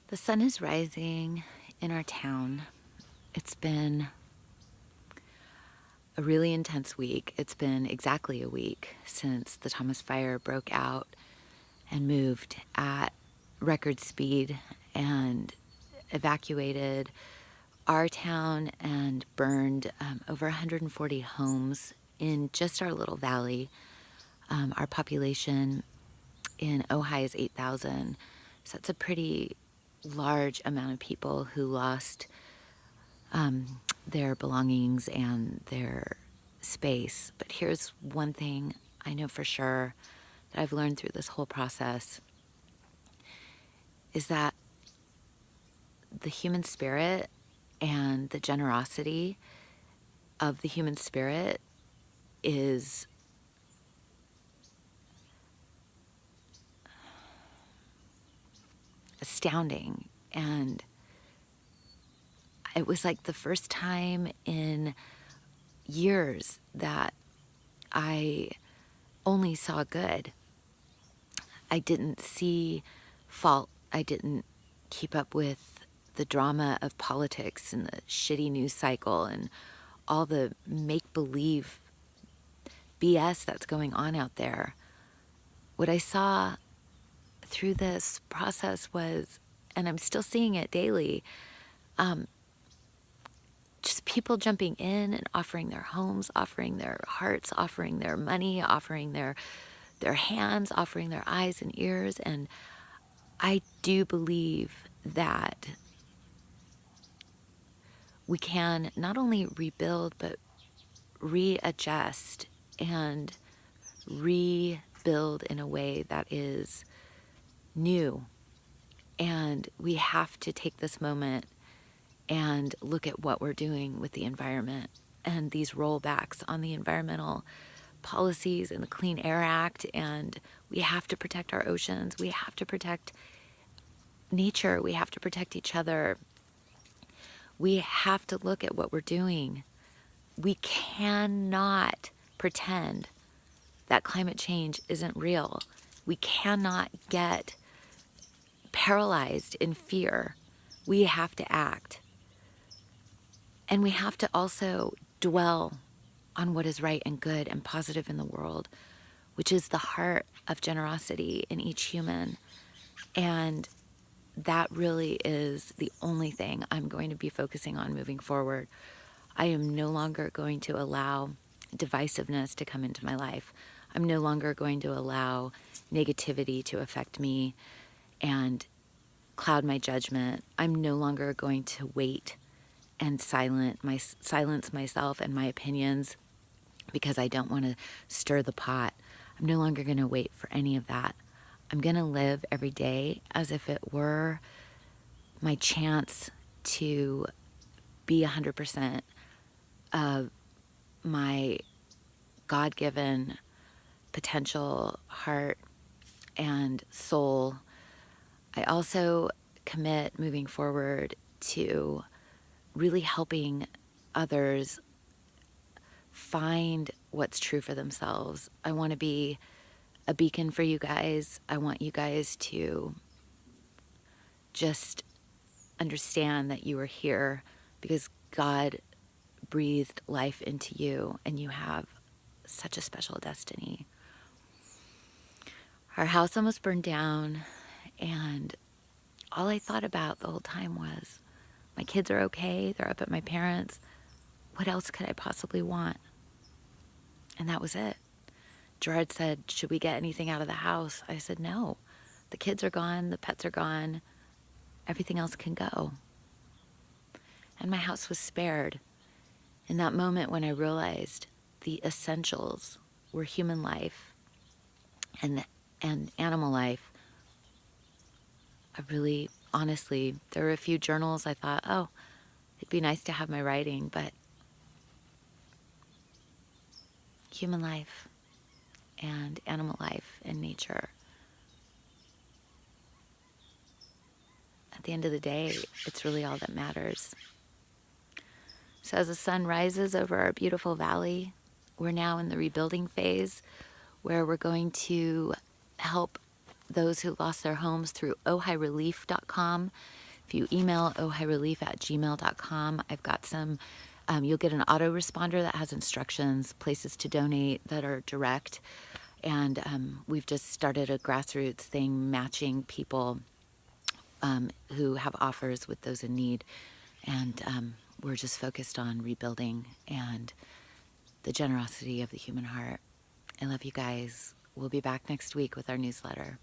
The sun is rising in our town. It's been a really intense week. It's been exactly a week since the Thomas Fire broke out and moved at record speed and evacuated our town and burned over 140 homes in just our little valley. Our population in Ojai is 8,000, so that's a pretty large amount of people who lost their belongings and their space. But here's one thing I know for sure that I've learned through this whole process is that the human spirit and the generosity of the human spirit is astounding. And it was like the first time in years that I only saw good. I didn't see fault. I didn't keep up with the drama of politics and the shitty news cycle and all the make-believe BS that's going on out there. What I saw through this process was, and I'm still seeing it daily, just people jumping in and offering their homes, offering their hearts, offering their money, offering their hands, offering their eyes and ears. And I do believe that we can not only rebuild, but readjust and rebuild in a way that is new. And we have to take this moment and look at what we're doing with the environment and these rollbacks on the environmental policies and the Clean Air Act. And we have to protect our oceans. We have to protect nature. We have to protect each other. We have to look at what we're doing. We cannot pretend that climate change isn't real. We cannot get paralyzed in fear. We have to act. And we have to also dwell on what is right and good and positive in the world, which is the heart of generosity in each human. And that really is the only thing I'm going to be focusing on moving forward. I am no longer going to allow divisiveness to come into my life. I'm no longer going to allow negativity to affect me and cloud my judgment. I'm no longer going to wait and silence myself and my opinions because I don't want to stir the pot. I'm no longer going to wait for any of that. I'm going to live every day as if it were my chance to be 100% of my God-given potential, heart, and soul. I also commit moving forward to really helping others find what's true for themselves. I want to be a beacon for you guys. I want you guys to just understand that you are here because God breathed life into you and you have such a special destiny. Our house almost burned down, and all I thought about the whole time was, my kids are okay, they're up at my parents'. What else could I possibly want? And that was it. Gerard said, should we get anything out of the house? I said, no. The kids are gone, the pets are gone, everything else can go. And my house was spared. In that moment when I realized the essentials were human life and animal life, I really, honestly, there were a few journals I thought, oh, it'd be nice to have my writing, but human life and animal life and nature, at the end of the day, it's really all that matters. So as the sun rises over our beautiful valley, we're now in the rebuilding phase where we're going to help those who lost their homes through ojairelief.com. If you email ojairelief@gmail.com, I've got some, you'll get an autoresponder that has instructions, places to donate that are direct. And we've just started a grassroots thing matching people who have offers with those in need. And we're just focused on rebuilding and the generosity of the human heart. I love you guys. We'll be back next week with our newsletter.